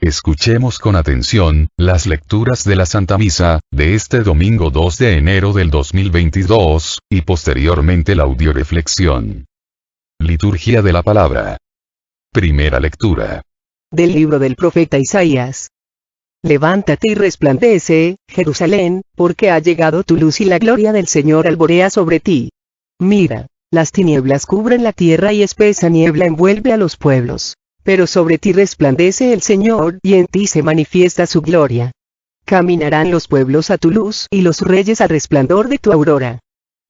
Escuchemos con atención las lecturas de la Santa Misa de este domingo 2 de enero del 2022, y posteriormente la audioreflexión. Liturgia de la Palabra. Primera lectura. Del libro del profeta Isaías. Levántate y resplandece, Jerusalén, porque ha llegado tu luz y la gloria del Señor alborea sobre ti. Mira, las tinieblas cubren la tierra y espesa niebla envuelve a los pueblos. Pero sobre ti resplandece el Señor y en ti se manifiesta su gloria. Caminarán los pueblos a tu luz y los reyes al resplandor de tu aurora.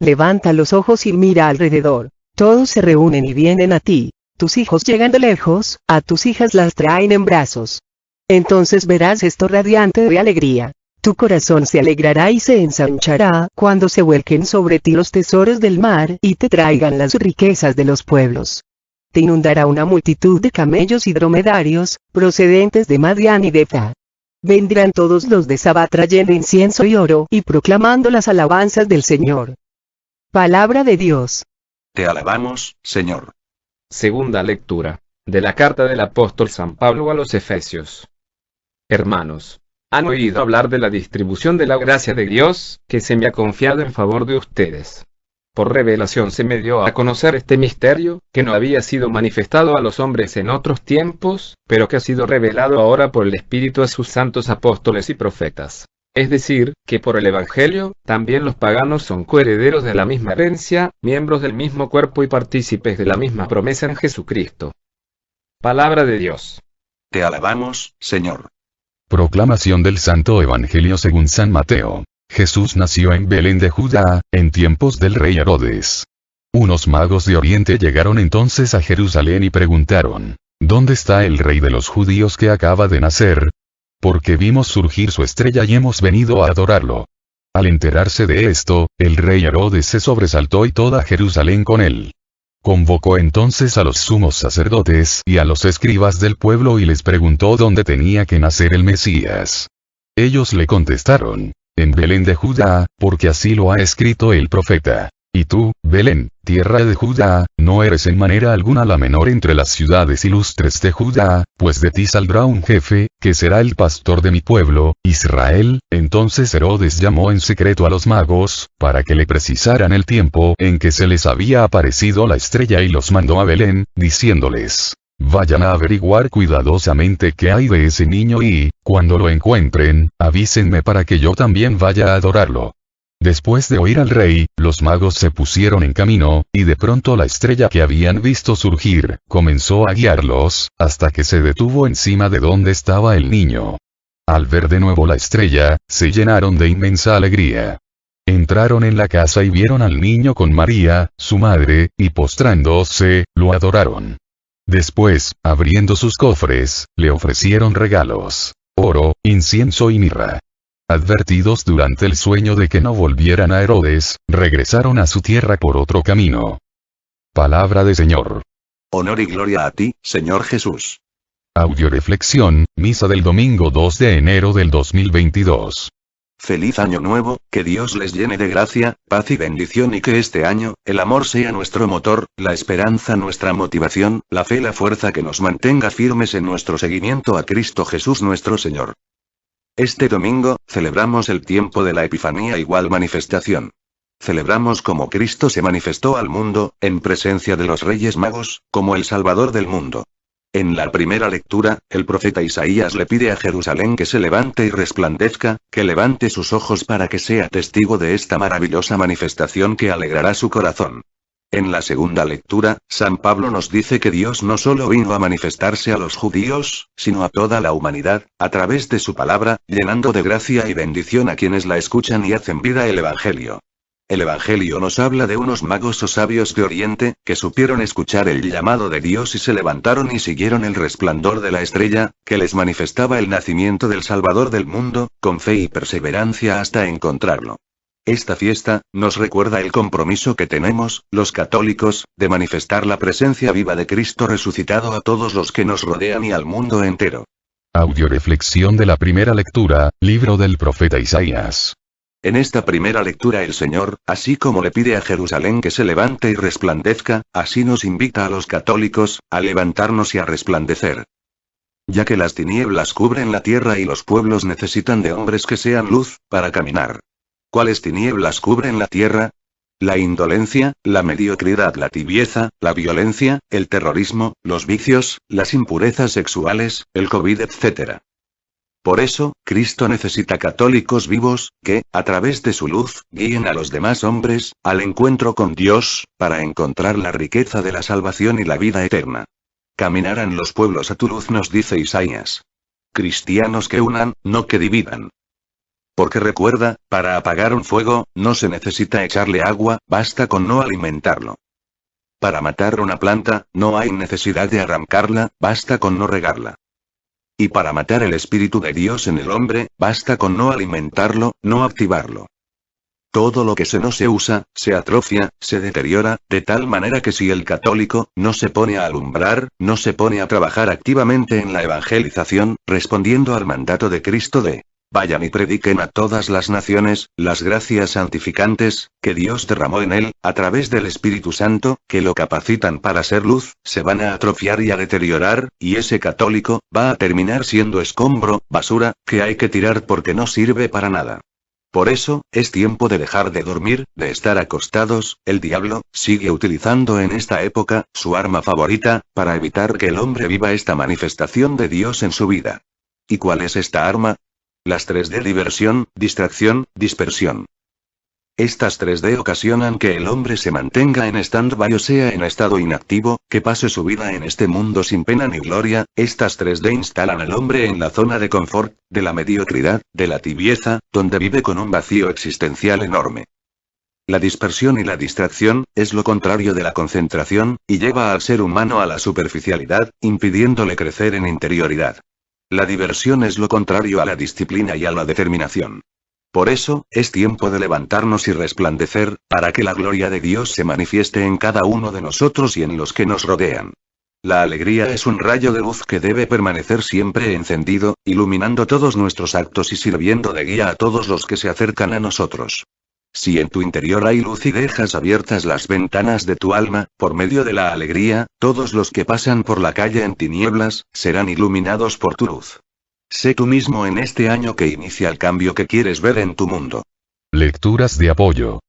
Levanta los ojos y mira alrededor. Todos se reúnen y vienen a ti. Tus hijos llegan de lejos, a tus hijas las traen en brazos. Entonces verás esto radiante de alegría. Tu corazón se alegrará y se ensanchará cuando se vuelquen sobre ti los tesoros del mar y te traigan las riquezas de los pueblos. Te inundará una multitud de camellos y dromedarios, procedentes de Madián y de Efa. Vendrán todos los de Sabá trayendo incienso y oro y proclamando las alabanzas del Señor. Palabra de Dios. Te alabamos, Señor. Segunda lectura, de la carta del apóstol San Pablo a los Efesios. Hermanos, han oído hablar de la distribución de la gracia de Dios, que se me ha confiado en favor de ustedes. Por revelación se me dio a conocer este misterio, que no había sido manifestado a los hombres en otros tiempos, pero que ha sido revelado ahora por el Espíritu a sus santos apóstoles y profetas. Es decir, que por el Evangelio, también los paganos son coherederos de la misma herencia, miembros del mismo cuerpo y partícipes de la misma promesa en Jesucristo. Palabra de Dios. Te alabamos, Señor. Proclamación del Santo Evangelio según San Mateo. Jesús nació en Belén de Judá, en tiempos del rey Herodes. Unos magos de Oriente llegaron entonces a Jerusalén y preguntaron: ¿Dónde está el rey de los judíos que acaba de nacer? Porque vimos surgir su estrella y hemos venido a adorarlo. Al enterarse de esto, el rey Herodes se sobresaltó y toda Jerusalén con él. Convocó entonces a los sumos sacerdotes y a los escribas del pueblo y les preguntó dónde tenía que nacer el Mesías. Ellos le contestaron: en Belén de Judá, porque así lo ha escrito el profeta. Y tú, Belén, tierra de Judá, no eres en manera alguna la menor entre las ciudades ilustres de Judá, pues de ti saldrá un jefe, que será el pastor de mi pueblo, Israel. Entonces Herodes llamó en secreto a los magos, para que le precisaran el tiempo en que se les había aparecido la estrella y los mandó a Belén, diciéndoles: vayan a averiguar cuidadosamente qué hay de ese niño y, cuando lo encuentren, avísenme para que yo también vaya a adorarlo. Después de oír al rey, los magos se pusieron en camino, y de pronto la estrella que habían visto surgir, comenzó a guiarlos, hasta que se detuvo encima de donde estaba el niño. Al ver de nuevo la estrella, se llenaron de inmensa alegría. Entraron en la casa y vieron al niño con María, su madre, y postrándose, lo adoraron. Después, abriendo sus cofres, le ofrecieron regalos: oro, incienso y mirra. Advertidos durante el sueño de que no volvieran a Herodes, regresaron a su tierra por otro camino. Palabra del Señor. Honor y gloria a ti, Señor Jesús. Audioreflexión, misa del domingo 2 de enero del 2022. Feliz año nuevo, que Dios les llene de gracia, paz y bendición y que este año, el amor sea nuestro motor, la esperanza nuestra motivación, la fe la fuerza que nos mantenga firmes en nuestro seguimiento a Cristo Jesús nuestro Señor. Este domingo, celebramos el tiempo de la Epifanía igual manifestación. Celebramos cómo Cristo se manifestó al mundo, en presencia de los Reyes Magos, como el Salvador del mundo. En la primera lectura, el profeta Isaías le pide a Jerusalén que se levante y resplandezca, que levante sus ojos para que sea testigo de esta maravillosa manifestación que alegrará su corazón. En la segunda lectura, San Pablo nos dice que Dios no solo vino a manifestarse a los judíos, sino a toda la humanidad, a través de su palabra, llenando de gracia y bendición a quienes la escuchan y hacen vida el Evangelio. El Evangelio nos habla de unos magos o sabios de Oriente, que supieron escuchar el llamado de Dios y se levantaron y siguieron el resplandor de la estrella, que les manifestaba el nacimiento del Salvador del mundo, con fe y perseverancia hasta encontrarlo. Esta fiesta, nos recuerda el compromiso que tenemos, los católicos, de manifestar la presencia viva de Cristo resucitado a todos los que nos rodean y al mundo entero. Audioreflexión de la primera lectura, libro del profeta Isaías. En esta primera lectura el Señor, así como le pide a Jerusalén que se levante y resplandezca, así nos invita a los católicos, a levantarnos y a resplandecer. ya que las tinieblas cubren la tierra y los pueblos necesitan de hombres que sean luz, para caminar. ¿Cuáles tinieblas cubren la tierra? La indolencia, la mediocridad, la tibieza, la violencia, el terrorismo, los vicios, las impurezas sexuales, el COVID, etc. Por eso, Cristo necesita católicos vivos, que, a través de su luz, guíen a los demás hombres, al encuentro con Dios, para encontrar la riqueza de la salvación y la vida eterna. Caminarán los pueblos a tu luz, nos dice Isaías. Cristianos que unan, no que dividan. Porque recuerda, para apagar un fuego, no se necesita echarle agua, basta con no alimentarlo. Para matar una planta, no hay necesidad de arrancarla, basta con no regarla. Y para matar el Espíritu de Dios en el hombre, basta con no alimentarlo, no activarlo. Todo lo que no se usa, se atrofia, se deteriora, de tal manera que si el católico no se pone a alumbrar, no se pone a trabajar activamente en la evangelización, respondiendo al mandato de Cristo de vayan y prediquen a todas las naciones, las gracias santificantes, que Dios derramó en él, a través del Espíritu Santo, que lo capacitan para ser luz, se van a atrofiar y a deteriorar, y ese católico, va a terminar siendo escombro, basura, que hay que tirar porque no sirve para nada. Por eso, es tiempo de dejar de dormir, de estar acostados. El diablo sigue utilizando en esta época su arma favorita, para evitar que el hombre viva esta manifestación de Dios en su vida. ¿Y cuál es esta arma? Las 3D: diversión, distracción, dispersión. Estas 3D ocasionan que el hombre se mantenga en stand-by, o sea en estado inactivo, que pase su vida en este mundo sin pena ni gloria. Estas 3D instalan al hombre en la zona de confort, de la mediocridad, de la tibieza, donde vive con un vacío existencial enorme. La dispersión y la distracción, es lo contrario de la concentración, y lleva al ser humano a la superficialidad, impidiéndole crecer en interioridad. La diversión es lo contrario a la disciplina y a la determinación. Por eso, es tiempo de levantarnos y resplandecer, para que la gloria de Dios se manifieste en cada uno de nosotros y en los que nos rodean. La alegría es un rayo de luz que debe permanecer siempre encendido, iluminando todos nuestros actos y sirviendo de guía a todos los que se acercan a nosotros. Si en tu interior hay luz y dejas abiertas las ventanas de tu alma, por medio de la alegría, todos los que pasan por la calle en tinieblas, serán iluminados por tu luz. Sé tú mismo en este año que inicia el cambio que quieres ver en tu mundo. Lecturas de apoyo.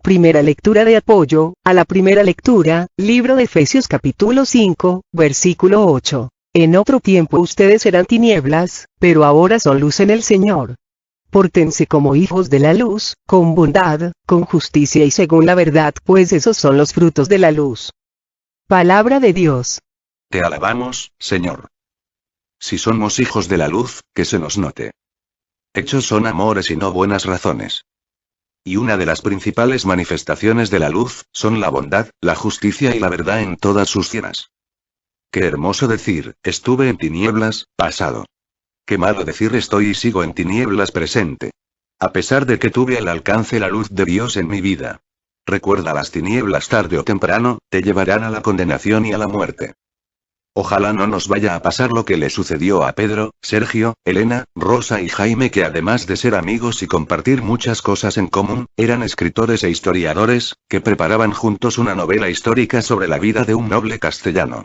Primera lectura de apoyo, a la primera lectura, libro de Efesios capítulo 5, versículo 8. En otro tiempo ustedes eran tinieblas, pero ahora son luz en el Señor. Pórtense como hijos de la luz, con bondad, con justicia y según la verdad, pues esos son los frutos de la luz. Palabra de Dios. Te alabamos, Señor. Si somos hijos de la luz, que se nos note. Hechos son amores y no buenas razones. Y una de las principales manifestaciones de la luz, son la bondad, la justicia y la verdad en todas sus cienas. Qué hermoso decir, estuve en tinieblas, pasado. Qué malo decir estoy y sigo en tinieblas, presente. A pesar de que tuve al alcance la luz de Dios en mi vida. Recuerda, las tinieblas tarde o temprano, te llevarán a la condenación y a la muerte. Ojalá no nos vaya a pasar lo que le sucedió a Pedro, Sergio, Elena, Rosa y Jaime, que además de ser amigos y compartir muchas cosas en común, eran escritores e historiadores, que preparaban juntos una novela histórica sobre la vida de un noble castellano.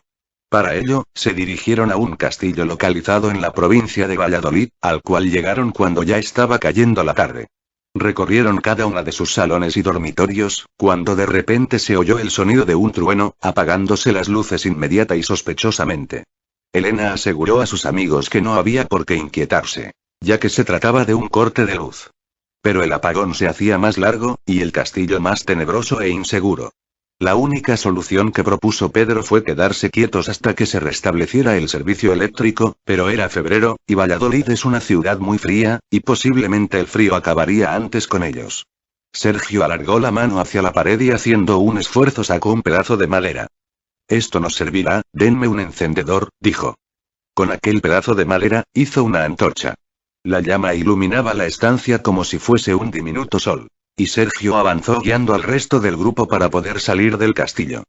Para ello, se dirigieron a un castillo localizado en la provincia de Valladolid, al cual llegaron cuando ya estaba cayendo la tarde. Recorrieron cada una de sus salones y dormitorios, cuando de repente se oyó el sonido de un trueno, apagándose las luces inmediata y sospechosamente. Elena aseguró a sus amigos que no había por qué inquietarse, ya que se trataba de un corte de luz. Pero el apagón se hacía más largo, y el castillo más tenebroso e inseguro. La única solución que propuso Pedro fue quedarse quietos hasta que se restableciera el servicio eléctrico, pero era febrero, y Valladolid es una ciudad muy fría, y posiblemente el frío acabaría antes con ellos. Sergio alargó la mano hacia la pared y haciendo un esfuerzo sacó un pedazo de madera. Esto nos servirá, denme un encendedor, dijo. Con aquel pedazo de madera, hizo una antorcha. La llama iluminaba la estancia como si fuese un diminuto sol. Y Sergio avanzó guiando al resto del grupo para poder salir del castillo.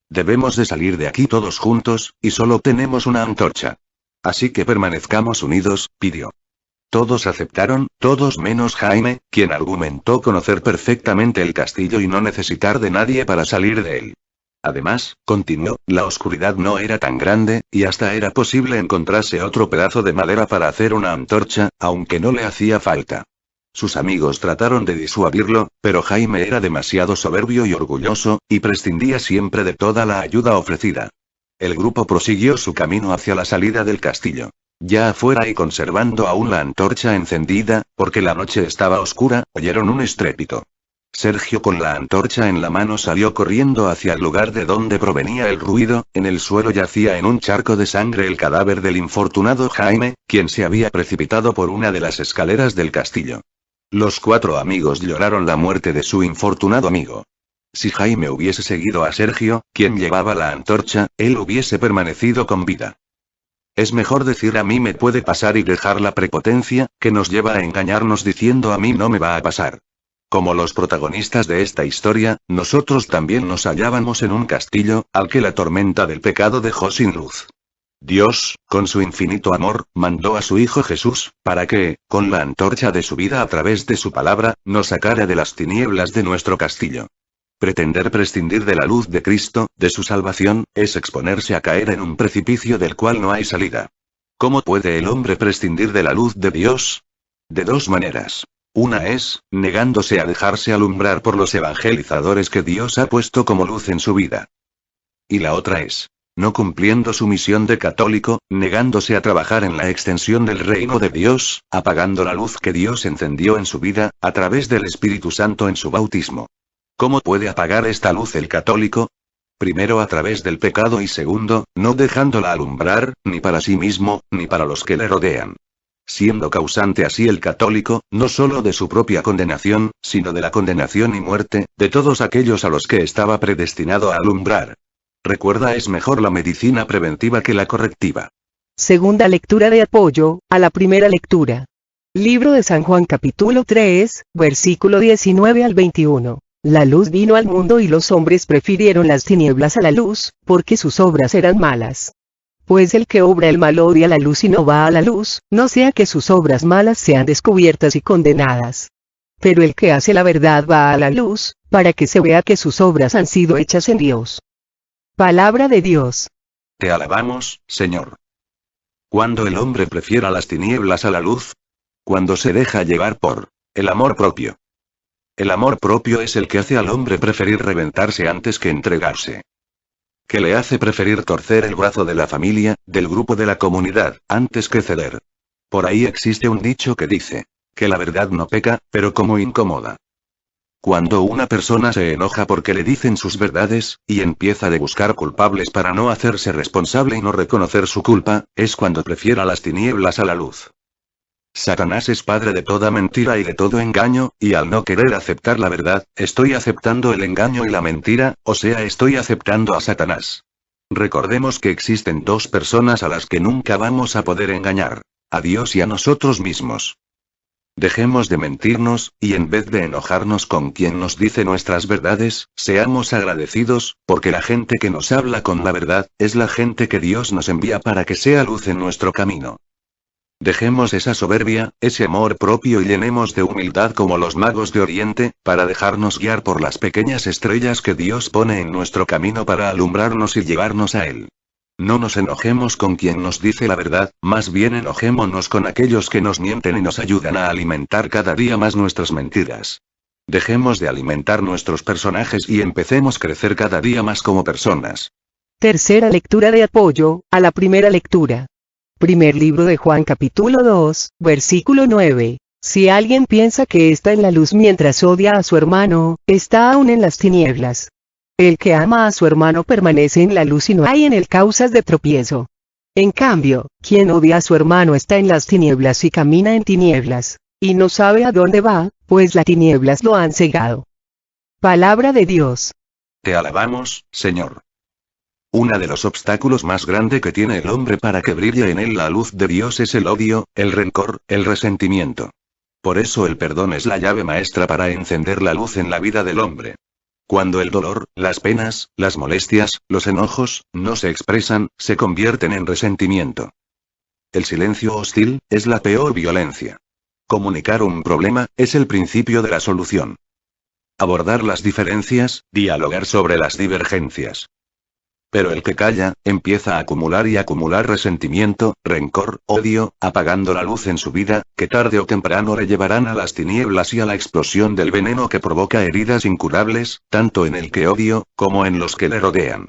Debemos de salir de aquí todos juntos, y solo tenemos una antorcha. Así que permanezcamos unidos, pidió. Todos aceptaron, todos menos Jaime, quien argumentó conocer perfectamente el castillo y no necesitar de nadie para salir de él. Además, continuó, la oscuridad no era tan grande, y hasta era posible encontrarse otro pedazo de madera para hacer una antorcha, aunque no le hacía falta. Sus amigos trataron de disuadirlo, pero Jaime era demasiado soberbio y orgulloso, y prescindía siempre de toda la ayuda ofrecida. El grupo prosiguió su camino hacia la salida del castillo. Ya afuera y conservando aún la antorcha encendida, porque la noche estaba oscura, oyeron un estrépito. Sergio con la antorcha en la mano salió corriendo hacia el lugar de donde provenía el ruido. En el suelo yacía en un charco de sangre el cadáver del infortunado Jaime, quien se había precipitado por una de las escaleras del castillo. Los 4 amigos lloraron la muerte de su infortunado amigo. Si Jaime hubiese seguido a Sergio, quien llevaba la antorcha, él hubiese permanecido con vida. Es mejor decir a mí me puede pasar y dejar la prepotencia, que nos lleva a engañarnos diciendo a mí no me va a pasar. Como los protagonistas de esta historia, nosotros también nos hallábamos en un castillo, al que la tormenta del pecado dejó sin luz. Dios, con su infinito amor, mandó a su Hijo Jesús, para que, con la antorcha de su vida a través de su palabra, nos sacara de las tinieblas de nuestro castillo. Pretender prescindir de la luz de Cristo, de su salvación, es exponerse a caer en un precipicio del cual no hay salida. ¿Cómo puede el hombre prescindir de la luz de Dios? De 2 maneras. Una es, negándose a dejarse alumbrar por los evangelizadores que Dios ha puesto como luz en su vida. Y la otra es, no cumpliendo su misión de católico, negándose a trabajar en la extensión del reino de Dios, apagando la luz que Dios encendió en su vida, a través del Espíritu Santo en su bautismo. ¿Cómo puede apagar esta luz el católico? Primero a través del pecado y segundo, no dejándola alumbrar, ni para sí mismo, ni para los que le rodean. Siendo causante así el católico, no solo de su propia condenación, sino de la condenación y muerte, de todos aquellos a los que estaba predestinado a alumbrar. Recuerda, es mejor la medicina preventiva que la correctiva. Segunda lectura de apoyo, a la primera lectura. Libro de San Juan capítulo 3, versículo 19 al 21. La luz vino al mundo y los hombres prefirieron las tinieblas a la luz, porque sus obras eran malas. Pues el que obra el mal odia la luz y no va a la luz, no sea que sus obras malas sean descubiertas y condenadas. Pero el que hace la verdad va a la luz, para que se vea que sus obras han sido hechas en Dios. Palabra de Dios. Te alabamos, Señor. Cuando el hombre prefiera las tinieblas a la luz. Cuando se deja llevar por el amor propio. El amor propio es el que hace al hombre preferir reventarse antes que entregarse. Que le hace preferir torcer el brazo de la familia, del grupo, de la comunidad, antes que ceder. Por ahí existe un dicho que dice, que la verdad no peca, pero como incomoda. Cuando una persona se enoja porque le dicen sus verdades, y empieza a buscar culpables para no hacerse responsable y no reconocer su culpa, es cuando prefiere las tinieblas a la luz. Satanás es padre de toda mentira y de todo engaño, y al no querer aceptar la verdad, estoy aceptando el engaño y la mentira, o sea, estoy aceptando a Satanás. Recordemos que existen 2 personas a las que nunca vamos a poder engañar: a Dios y a nosotros mismos. Dejemos de mentirnos, y en vez de enojarnos con quien nos dice nuestras verdades, seamos agradecidos, porque la gente que nos habla con la verdad, es la gente que Dios nos envía para que sea luz en nuestro camino. Dejemos esa soberbia, ese amor propio y llenemos de humildad como los magos de Oriente, para dejarnos guiar por las pequeñas estrellas que Dios pone en nuestro camino para alumbrarnos y llevarnos a Él. No nos enojemos con quien nos dice la verdad, más bien enojémonos con aquellos que nos mienten y nos ayudan a alimentar cada día más nuestras mentiras. Dejemos de alimentar nuestros personajes y empecemos a crecer cada día más como personas. Tercera lectura de apoyo, a la primera lectura. Primer libro de Juan capítulo 2, versículo 9. Si alguien piensa que está en la luz mientras odia a su hermano, está aún en las tinieblas. El que ama a su hermano permanece en la luz y no hay en él causas de tropiezo. En cambio, quien odia a su hermano está en las tinieblas y camina en tinieblas, y no sabe a dónde va, pues las tinieblas lo han cegado. Palabra de Dios. Te alabamos, Señor. Uno de los obstáculos más grandes que tiene el hombre para que brille en él la luz de Dios es el odio, el rencor, el resentimiento. Por eso el perdón es la llave maestra para encender la luz en la vida del hombre. Cuando el dolor, las penas, las molestias, los enojos, no se expresan, se convierten en resentimiento. El silencio hostil, es la peor violencia. Comunicar un problema, es el principio de la solución. abordar las diferencias, dialogar sobre las divergencias. Pero el que calla, empieza a acumular y acumular resentimiento, rencor, odio, apagando la luz en su vida, que tarde o temprano le llevarán a las tinieblas y a la explosión del veneno que provoca heridas incurables, tanto en el que odio, como en los que le rodean.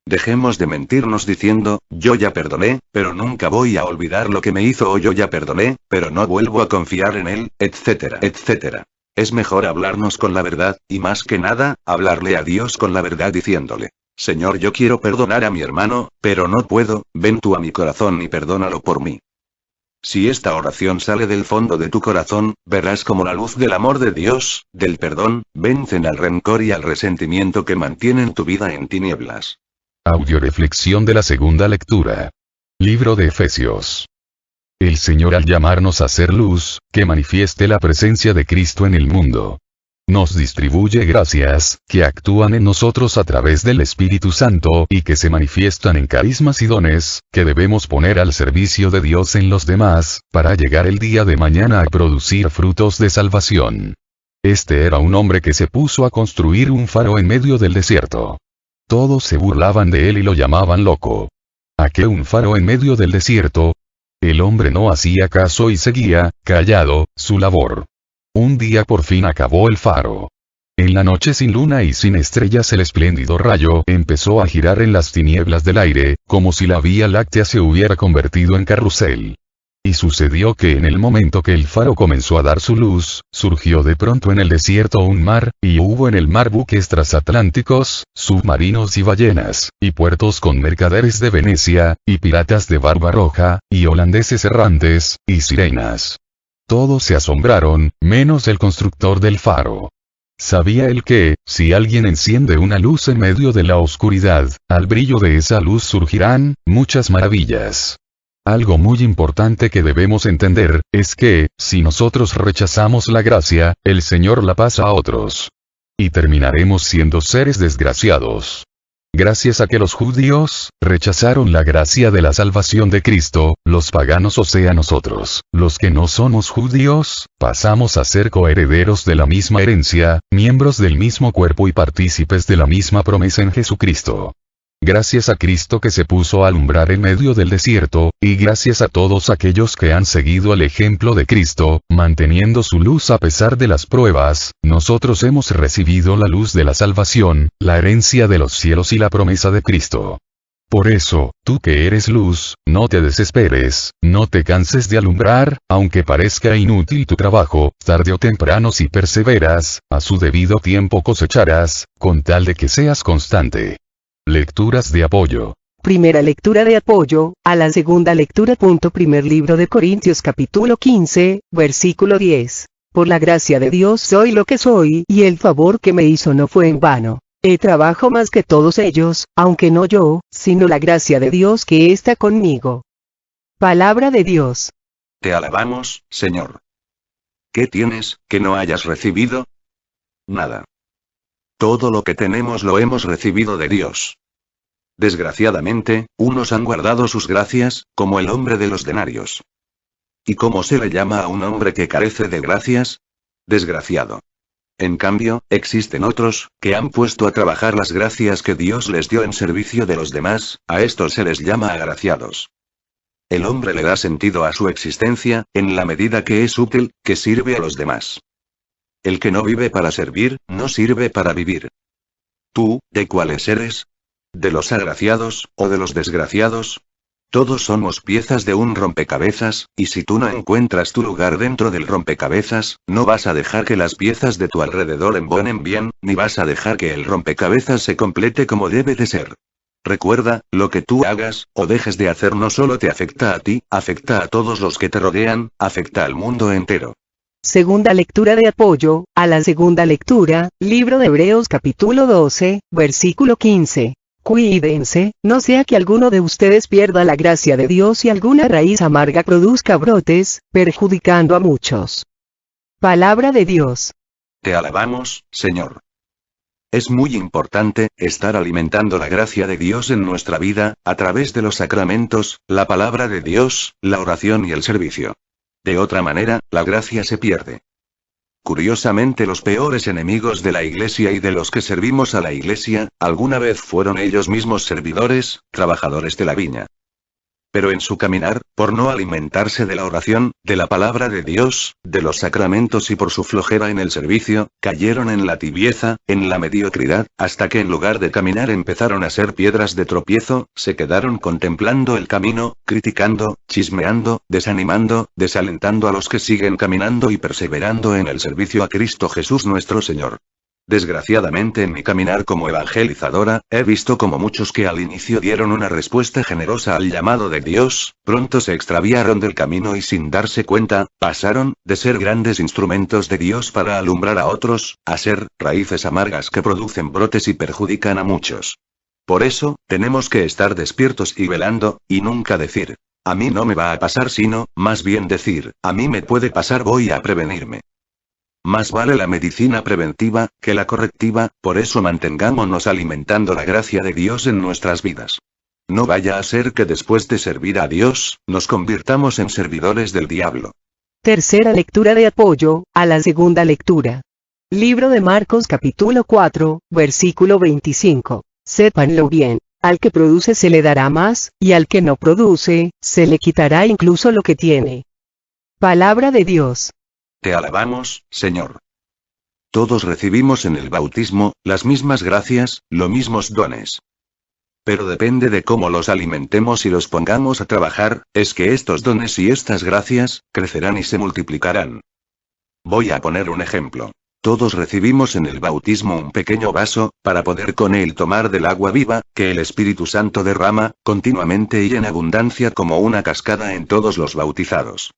Dejemos de mentirnos diciendo, yo ya perdoné, pero nunca voy a olvidar lo que me hizo, o yo ya perdoné, pero no vuelvo a confiar en él, etcétera, etcétera. Es mejor hablarnos con la verdad, y más que nada, hablarle a Dios con la verdad diciéndole: Señor, yo quiero perdonar a mi hermano, pero no puedo, ven tú a mi corazón y perdónalo por mí. Si esta oración sale del fondo de tu corazón, verás como la luz del amor de Dios, del perdón, vencen al rencor y al resentimiento que mantienen tu vida en tinieblas. Audioreflexión de la segunda lectura. Libro de Efesios. El Señor, al llamarnos a ser luz, que manifieste la presencia de Cristo en el mundo, nos distribuye gracias, que actúan en nosotros a través del Espíritu Santo y que se manifiestan en carismas y dones, que debemos poner al servicio de Dios en los demás, para llegar el día de mañana a producir frutos de salvación. Este era un hombre que se puso a construir un faro en medio del desierto. Todos se burlaban de él y lo llamaban loco. ¿A qué un faro en medio del desierto? El hombre no hacía caso y seguía, callado, su labor. Un día por fin acabó el faro. En la noche sin luna y sin estrellas, el espléndido rayo empezó a girar en las tinieblas del aire, como si la Vía Láctea se hubiera convertido en carrusel. Y sucedió que en el momento que el faro comenzó a dar su luz, surgió de pronto en el desierto un mar, y hubo en el mar buques transatlánticos, submarinos y ballenas, y puertos con mercaderes de Venecia, y piratas de barba roja, y holandeses errantes, y sirenas. Todos se asombraron, menos el constructor del faro. Sabía él que, si alguien enciende una luz en medio de la oscuridad, al brillo de esa luz surgirán muchas maravillas. Algo muy importante que debemos entender, es que, si nosotros rechazamos la gracia, el Señor la pasa a otros. Y terminaremos siendo seres desgraciados. Gracias a que los judíos rechazaron la gracia de la salvación de Cristo, los paganos, o sea nosotros, los que no somos judíos, pasamos a ser coherederos de la misma herencia, miembros del mismo cuerpo y partícipes de la misma promesa en Jesucristo. Gracias a Cristo que se puso a alumbrar en medio del desierto, y gracias a todos aquellos que han seguido el ejemplo de Cristo, manteniendo su luz a pesar de las pruebas, nosotros hemos recibido la luz de la salvación, la herencia de los cielos y la promesa de Cristo. Por eso, tú que eres luz, no te desesperes, no te canses de alumbrar, aunque parezca inútil tu trabajo, tarde o temprano si perseveras, a su debido tiempo cosecharás, con tal de que seas constante. Lecturas de apoyo. Primera lectura de apoyo, a la segunda lectura. Primer libro de Corintios capítulo 15, versículo 10. Por la gracia de Dios soy lo que soy, y el favor que me hizo no fue en vano. Trabajo más que todos ellos, aunque no yo, sino la gracia de Dios que está conmigo. Palabra de Dios. Te alabamos, Señor. ¿Qué tienes, que no hayas recibido? Nada. Todo lo que tenemos lo hemos recibido de Dios. Desgraciadamente, unos han guardado sus gracias, como el hombre de los denarios. ¿Y cómo se le llama a un hombre que carece de gracias? Desgraciado. En cambio, existen otros, que han puesto a trabajar las gracias que Dios les dio en servicio de los demás, a estos se les llama agraciados. El hombre le da sentido a su existencia, en la medida que es útil, que sirve a los demás. El que no vive para servir, no sirve para vivir. ¿Tú, de cuáles eres? ¿De los agraciados, o de los desgraciados? Todos somos piezas de un rompecabezas, y si tú no encuentras tu lugar dentro del rompecabezas, no vas a dejar que las piezas de tu alrededor embonen bien, ni vas a dejar que el rompecabezas se complete como debe de ser. Recuerda, lo que tú hagas, o dejes de hacer no solo te afecta a ti, afecta a todos los que te rodean, afecta al mundo entero. Segunda lectura de apoyo, a la segunda lectura, libro de Hebreos capítulo 12, versículo 15. Cuídense, no sea que alguno de ustedes pierda la gracia de Dios y alguna raíz amarga produzca brotes, perjudicando a muchos. Palabra de Dios. Te alabamos, Señor. Es muy importante, estar alimentando la gracia de Dios en nuestra vida, a través de los sacramentos, la palabra de Dios, la oración y el servicio. De otra manera, la gracia se pierde. Curiosamente, los peores enemigos de la Iglesia y de los que servimos a la Iglesia, alguna vez fueron ellos mismos servidores, trabajadores de la viña. Pero en su caminar, por no alimentarse de la oración, de la palabra de Dios, de los sacramentos y por su flojera en el servicio, cayeron en la tibieza, en la mediocridad, hasta que en lugar de caminar empezaron a ser piedras de tropiezo, se quedaron contemplando el camino, criticando, chismeando, desanimando, desalentando a los que siguen caminando y perseverando en el servicio a Cristo Jesús nuestro Señor. Desgraciadamente en mi caminar como evangelizadora, he visto como muchos que al inicio dieron una respuesta generosa al llamado de Dios, pronto se extraviaron del camino y sin darse cuenta, pasaron, de ser grandes instrumentos de Dios para alumbrar a otros, a ser, raíces amargas que producen brotes y perjudican a muchos. Por eso, tenemos que estar despiertos y velando, y nunca decir, a mí no me va a pasar sino, más bien decir, a mí me puede pasar, voy a prevenirme. Más vale la medicina preventiva, que la correctiva, por eso mantengámonos alimentando la gracia de Dios en nuestras vidas. No vaya a ser que después de servir a Dios, nos convirtamos en servidores del diablo. Tercera lectura de apoyo, a la segunda lectura. Libro de Marcos capítulo 4, versículo 25. Sépanlo bien, al que produce se le dará más, y al que no produce, se le quitará incluso lo que tiene. Palabra de Dios. Te alabamos, Señor. Todos recibimos en el bautismo, las mismas gracias, los mismos dones. Pero depende de cómo los alimentemos y los pongamos a trabajar, es que estos dones y estas gracias, crecerán y se multiplicarán. Voy a poner un ejemplo. Todos recibimos en el bautismo un pequeño vaso, para poder con él tomar del agua viva, que el Espíritu Santo derrama, continuamente y en abundancia como una cascada en todos los bautizados.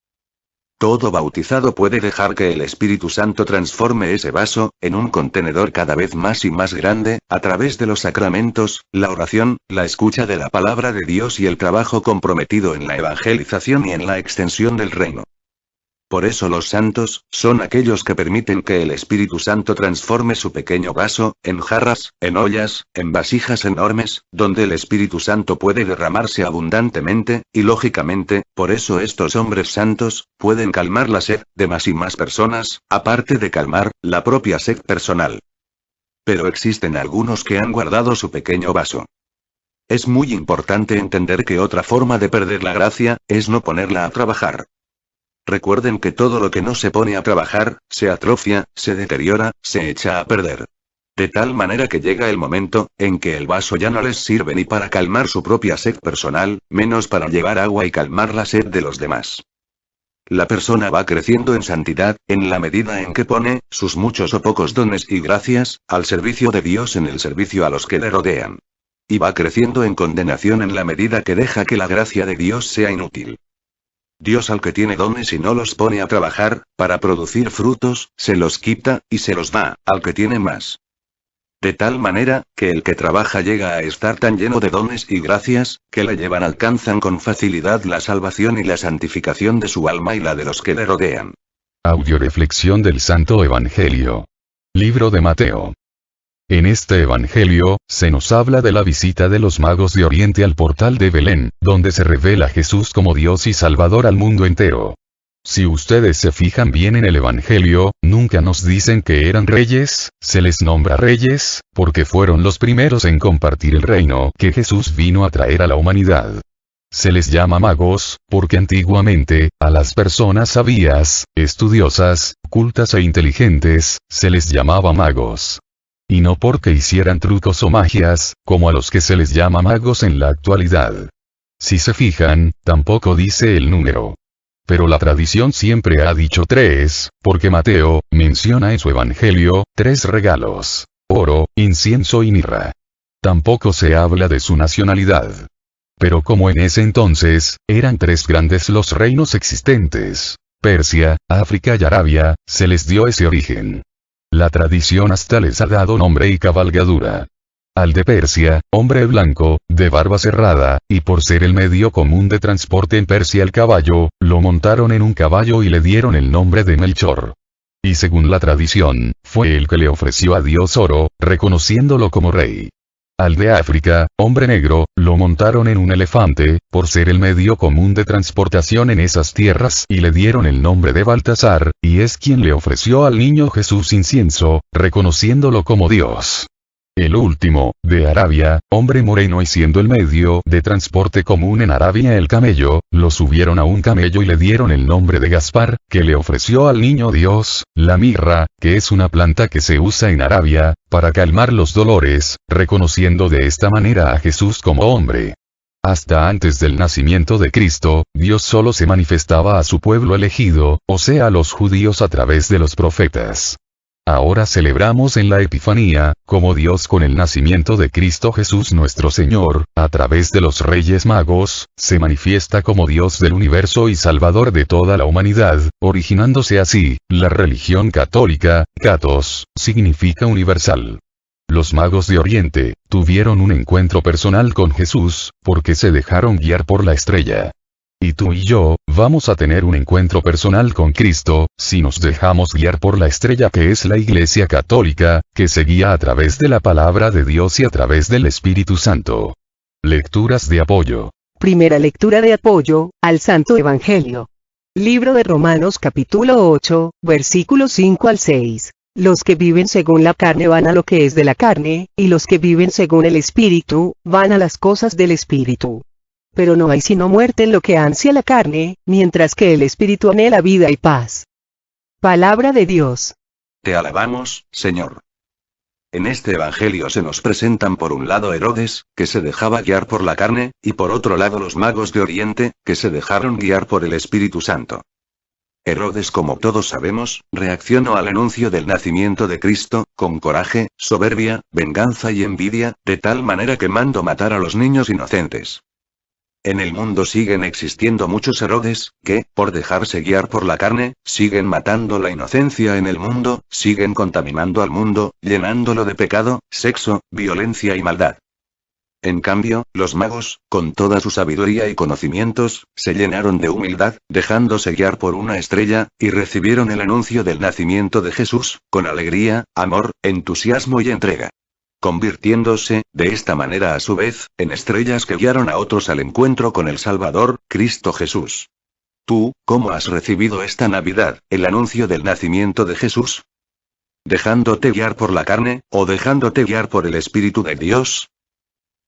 Todo bautizado puede dejar que el Espíritu Santo transforme ese vaso, en un contenedor cada vez más y más grande, a través de los sacramentos, la oración, la escucha de la palabra de Dios y el trabajo comprometido en la evangelización y en la extensión del reino. Por eso los santos, son aquellos que permiten que el Espíritu Santo transforme su pequeño vaso, en jarras, en ollas, en vasijas enormes, donde el Espíritu Santo puede derramarse abundantemente, y lógicamente, por eso estos hombres santos, pueden calmar la sed, de más y más personas, aparte de calmar, la propia sed personal. Pero existen algunos que han guardado su pequeño vaso. Es muy importante entender que otra forma de perder la gracia, es no ponerla a trabajar. Recuerden que todo lo que no se pone a trabajar, se atrofia, se deteriora, se echa a perder. De tal manera que llega el momento, en que el vaso ya no les sirve ni para calmar su propia sed personal, menos para llevar agua y calmar la sed de los demás. La persona va creciendo en santidad, en la medida en que pone, sus muchos o pocos dones y gracias, al servicio de Dios en el servicio a los que le rodean. Y va creciendo en condenación en la medida que deja que la gracia de Dios sea inútil. Dios al que tiene dones y no los pone a trabajar, para producir frutos, se los quita, y se los da, al que tiene más. De tal manera, que el que trabaja llega a estar tan lleno de dones y gracias, que le llevan alcanzan con facilidad la salvación y la santificación de su alma y la de los que le rodean. Audioreflexión del Santo Evangelio. Libro de Mateo. En este Evangelio, se nos habla de la visita de los magos de Oriente al portal de Belén, donde se revela Jesús como Dios y Salvador al mundo entero. Si ustedes se fijan bien en el Evangelio, nunca nos dicen que eran reyes, se les nombra reyes, porque fueron los primeros en compartir el reino que Jesús vino a traer a la humanidad. Se les llama magos, porque antiguamente, a las personas sabias, estudiosas, cultas e inteligentes, se les llamaba magos. Y no porque hicieran trucos o magias, como a los que se les llama magos en la actualidad. Si se fijan, tampoco dice el número. Pero la tradición siempre ha dicho 3, porque Mateo, menciona en su evangelio, 3 regalos: oro, incienso y mirra. Tampoco se habla de su nacionalidad. Pero como en ese entonces, eran 3 grandes los reinos existentes, Persia, África y Arabia, se les dio ese origen. La tradición hasta les ha dado nombre y cabalgadura. Al de Persia, hombre blanco, de barba cerrada, y por ser el medio común de transporte en Persia el caballo, lo montaron en un caballo y le dieron el nombre de Melchor. Y según la tradición, fue el que le ofreció a Dios oro, reconociéndolo como rey. Al de África, hombre negro, lo montaron en un elefante, por ser el medio común de transportación en esas tierras, y le dieron el nombre de Baltasar, y es quien le ofreció al niño Jesús incienso, reconociéndolo como Dios. El último, de Arabia, hombre moreno y siendo el medio de transporte común en Arabia el camello, lo subieron a un camello y le dieron el nombre de Gaspar, que le ofreció al niño Dios, la mirra, que es una planta que se usa en Arabia, para calmar los dolores, reconociendo de esta manera a Jesús como hombre. Hasta antes del nacimiento de Cristo, Dios solo se manifestaba a su pueblo elegido, o sea a los judíos a través de los profetas. Ahora celebramos en la Epifanía, como Dios con el nacimiento de Cristo Jesús nuestro Señor, a través de los Reyes Magos, se manifiesta como Dios del universo y Salvador de toda la humanidad, originándose así, la religión católica, Kathos, significa universal. Los magos de Oriente, tuvieron un encuentro personal con Jesús, porque se dejaron guiar por la estrella. Y tú y yo, vamos a tener un encuentro personal con Cristo, si nos dejamos guiar por la estrella que es la Iglesia Católica, que se guía a través de la palabra de Dios y a través del Espíritu Santo. Lecturas de apoyo. Primera lectura de apoyo, al Santo Evangelio. Libro de Romanos capítulo 8, versículos 5 al 6. Los que viven según la carne van a lo que es de la carne, y los que viven según el Espíritu, van a las cosas del Espíritu. Pero no hay sino muerte en lo que ansia la carne, mientras que el Espíritu anhela vida y paz. Palabra de Dios. Te alabamos, Señor. En este Evangelio se nos presentan por un lado Herodes, que se dejaba guiar por la carne, y por otro lado los magos de Oriente, que se dejaron guiar por el Espíritu Santo. Herodes, como todos sabemos, reaccionó al anuncio del nacimiento de Cristo, con coraje, soberbia, venganza y envidia, de tal manera que mandó matar a los niños inocentes. En el mundo siguen existiendo muchos Herodes, que, por dejarse guiar por la carne, siguen matando la inocencia en el mundo, siguen contaminando al mundo, llenándolo de pecado, sexo, violencia y maldad. En cambio, los magos, con toda su sabiduría y conocimientos, se llenaron de humildad, dejándose guiar por una estrella, y recibieron el anuncio del nacimiento de Jesús, con alegría, amor, entusiasmo y entrega. Convirtiéndose, de esta manera a su vez, en estrellas que guiaron a otros al encuentro con el Salvador, Cristo Jesús. Tú, ¿cómo has recibido esta Navidad, el anuncio del nacimiento de Jesús? ¿Dejándote guiar por la carne, o dejándote guiar por el Espíritu de Dios?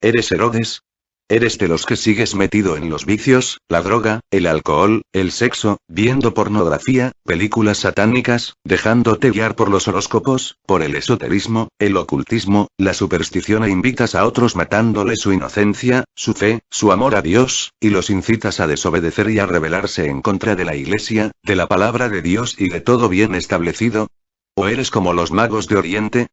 ¿Eres Herodes? ¿Eres de los que sigues metido en los vicios, la droga, el alcohol, el sexo, viendo pornografía, películas satánicas, dejándote guiar por los horóscopos, por el esoterismo, el ocultismo, la superstición e invitas a otros matándole su inocencia, su fe, su amor a Dios, y los incitas a desobedecer y a rebelarse en contra de la Iglesia, de la palabra de Dios y de todo bien establecido? ¿O eres como los magos de Oriente?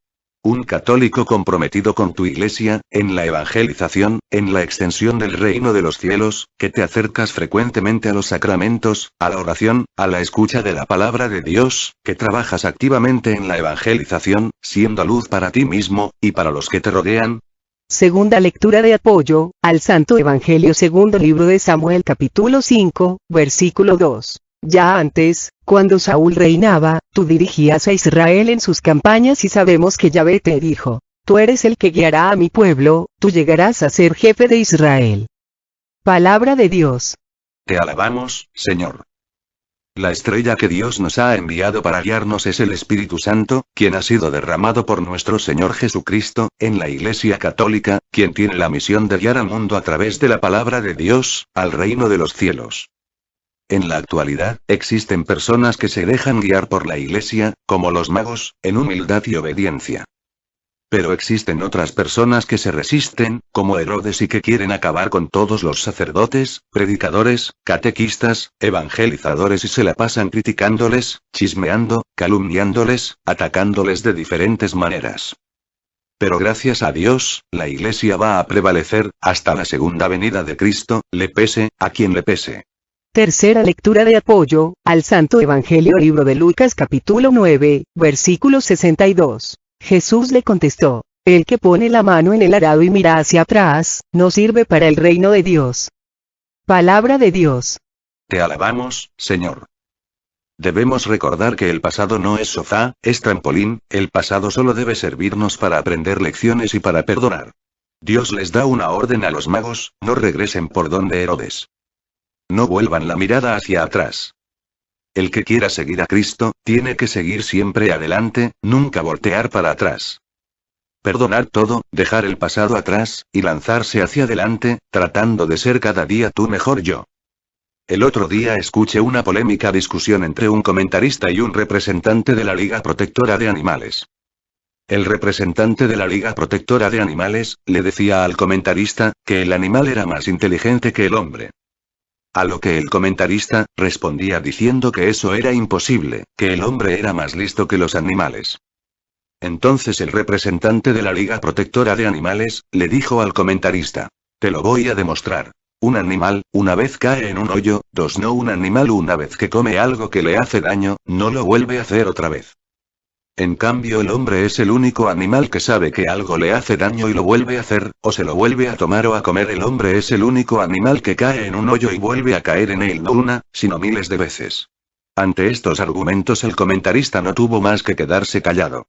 Un católico comprometido con tu Iglesia, en la evangelización, en la extensión del reino de los cielos, que te acercas frecuentemente a los sacramentos, a la oración, a la escucha de la palabra de Dios, que trabajas activamente en la evangelización, siendo luz para ti mismo, y para los que te rodean. Segunda lectura de apoyo, al Santo Evangelio segundo libro de Samuel capítulo 5, versículo 2. Ya antes, cuando Saúl reinaba, tú dirigías a Israel en sus campañas y sabemos que Yahvé te dijo, tú eres el que guiará a mi pueblo, tú llegarás a ser jefe de Israel. Palabra de Dios. Te alabamos, Señor. La estrella que Dios nos ha enviado para guiarnos es el Espíritu Santo, quien ha sido derramado por nuestro Señor Jesucristo, en la Iglesia Católica, quien tiene la misión de guiar al mundo a través de la palabra de Dios, al reino de los cielos. En la actualidad, existen personas que se dejan guiar por la Iglesia, como los magos, en humildad y obediencia. Pero existen otras personas que se resisten, como Herodes y que quieren acabar con todos los sacerdotes, predicadores, catequistas, evangelizadores y se la pasan criticándoles, chismeando, calumniándoles, atacándoles de diferentes maneras. Pero gracias a Dios, la Iglesia va a prevalecer, hasta la segunda venida de Cristo, le pese a quien le pese. Tercera lectura de apoyo, al Santo Evangelio libro de Lucas capítulo 9, versículo 62. Jesús le contestó, el que pone la mano en el arado y mira hacia atrás, no sirve para el reino de Dios. Palabra de Dios. Te alabamos, Señor. Debemos recordar que el pasado no es sofá, es trampolín, el pasado solo debe servirnos para aprender lecciones y para perdonar. Dios les da una orden a los magos: no regresen por donde Herodes. No vuelvan la mirada hacia atrás. El que quiera seguir a Cristo, tiene que seguir siempre adelante, nunca voltear para atrás. Perdonar todo, dejar el pasado atrás, y lanzarse hacia adelante, tratando de ser cada día tu mejor yo. El otro día escuché una polémica discusión entre un comentarista y un representante de la Liga Protectora de Animales. El representante de la Liga Protectora de Animales le decía al comentarista que el animal era más inteligente que el hombre. A lo que el comentarista respondía diciendo que eso era imposible, que el hombre era más listo que los animales. Entonces el representante de la Liga Protectora de Animales le dijo al comentarista: te lo voy a demostrar. Un animal, una vez cae en un hoyo, no, un animal una vez que come algo que le hace daño, no lo vuelve a hacer otra vez. En cambio el hombre es el único animal que sabe que algo le hace daño y lo vuelve a hacer, o se lo vuelve a tomar o a comer. El hombre es el único animal que cae en un hoyo y vuelve a caer en él no una, sino miles de veces. Ante estos argumentos el comentarista no tuvo más que quedarse callado.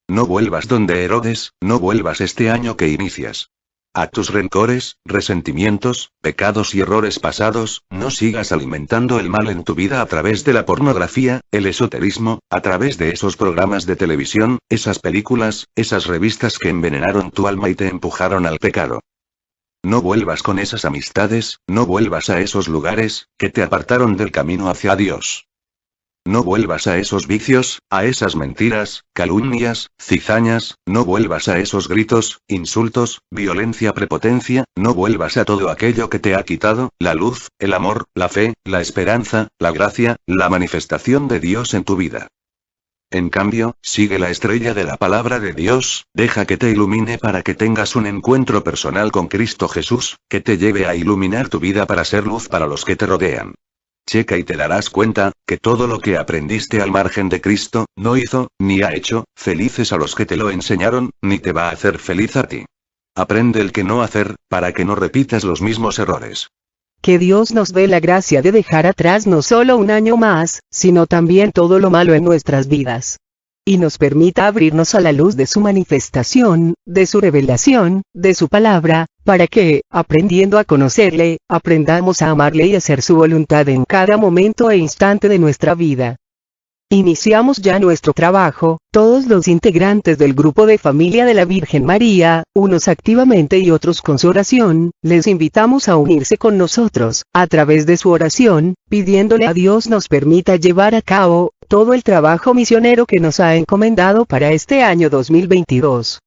No vuelvas donde Herodes, no vuelvas este año que inicias. A tus rencores, resentimientos, pecados y errores pasados, no sigas alimentando el mal en tu vida a través de la pornografía, el esoterismo, a través de esos programas de televisión, esas películas, esas revistas que envenenaron tu alma y te empujaron al pecado. No vuelvas con esas amistades, no vuelvas a esos lugares, que te apartaron del camino hacia Dios. No vuelvas a esos vicios, a esas mentiras, calumnias, cizañas, no vuelvas a esos gritos, insultos, violencia, prepotencia, no vuelvas a todo aquello que te ha quitado la luz, el amor, la fe, la esperanza, la gracia, la manifestación de Dios en tu vida. En cambio, sigue la estrella de la palabra de Dios, deja que te ilumine para que tengas un encuentro personal con Cristo Jesús, que te lleve a iluminar tu vida para ser luz para los que te rodean. Checa y te darás cuenta, que todo lo que aprendiste al margen de Cristo, no hizo, ni ha hecho, felices a los que te lo enseñaron, ni te va a hacer feliz a ti. Aprende el que no hacer, para que no repitas los mismos errores. Que Dios nos dé la gracia de dejar atrás no solo un año más, sino también todo lo malo en nuestras vidas. Y nos permita abrirnos a la luz de su manifestación, de su revelación, de su palabra, para que, aprendiendo a conocerle, aprendamos a amarle y hacer su voluntad en cada momento e instante de nuestra vida. Iniciamos ya nuestro trabajo, todos los integrantes del grupo de familia de la Virgen María, unos activamente y otros con su oración, les invitamos a unirse con nosotros, a través de su oración, pidiéndole a Dios nos permita llevar a cabo todo el trabajo misionero que nos ha encomendado para este año 2022.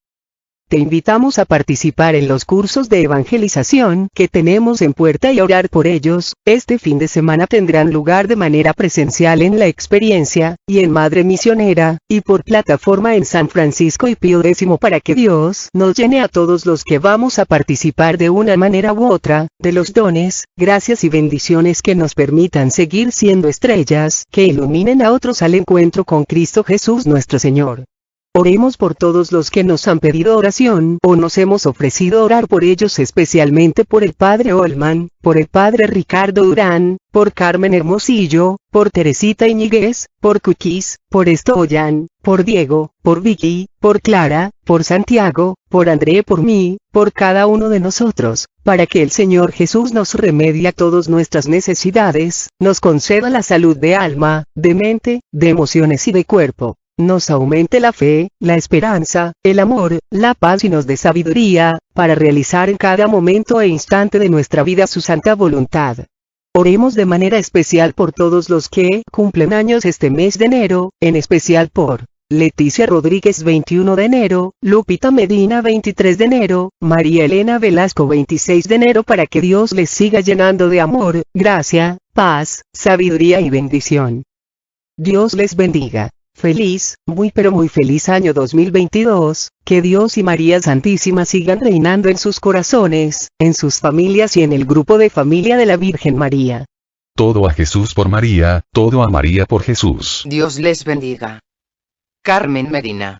Te invitamos a participar en los cursos de evangelización que tenemos en puerta y a orar por ellos. Este fin de semana tendrán lugar de manera presencial en La Experiencia, y en Madre Misionera, y por plataforma en San Francisco y Pío X, para que Dios nos llene a todos los que vamos a participar de una manera u otra, de los dones, gracias y bendiciones que nos permitan seguir siendo estrellas, que iluminen a otros al encuentro con Cristo Jesús nuestro Señor. Oremos por todos los que nos han pedido oración o nos hemos ofrecido orar por ellos, especialmente por el Padre Olman, por el Padre Ricardo Durán, por Carmen Hermosillo, por Teresita Iñiguez, por Cuquis, por Estoyan, por Diego, por Vicky, por Clara, por Santiago, por André, por mí, por cada uno de nosotros, para que el Señor Jesús nos remedie todas nuestras necesidades, nos conceda la salud de alma, de mente, de emociones y de cuerpo. Nos aumente la fe, la esperanza, el amor, la paz y nos dé sabiduría, para realizar en cada momento e instante de nuestra vida su santa voluntad. Oremos de manera especial por todos los que cumplen años este mes de enero, en especial por Leticia Rodríguez 21 de enero, Lupita Medina 23 de enero, María Elena Velasco 26 de enero, para que Dios les siga llenando de amor, gracia, paz, sabiduría y bendición. Dios les bendiga. Feliz, muy pero muy feliz año 2022, que Dios y María Santísima sigan reinando en sus corazones, en sus familias y en el grupo de familia de la Virgen María. Todo a Jesús por María, todo a María por Jesús. Dios les bendiga. Carmen Medina.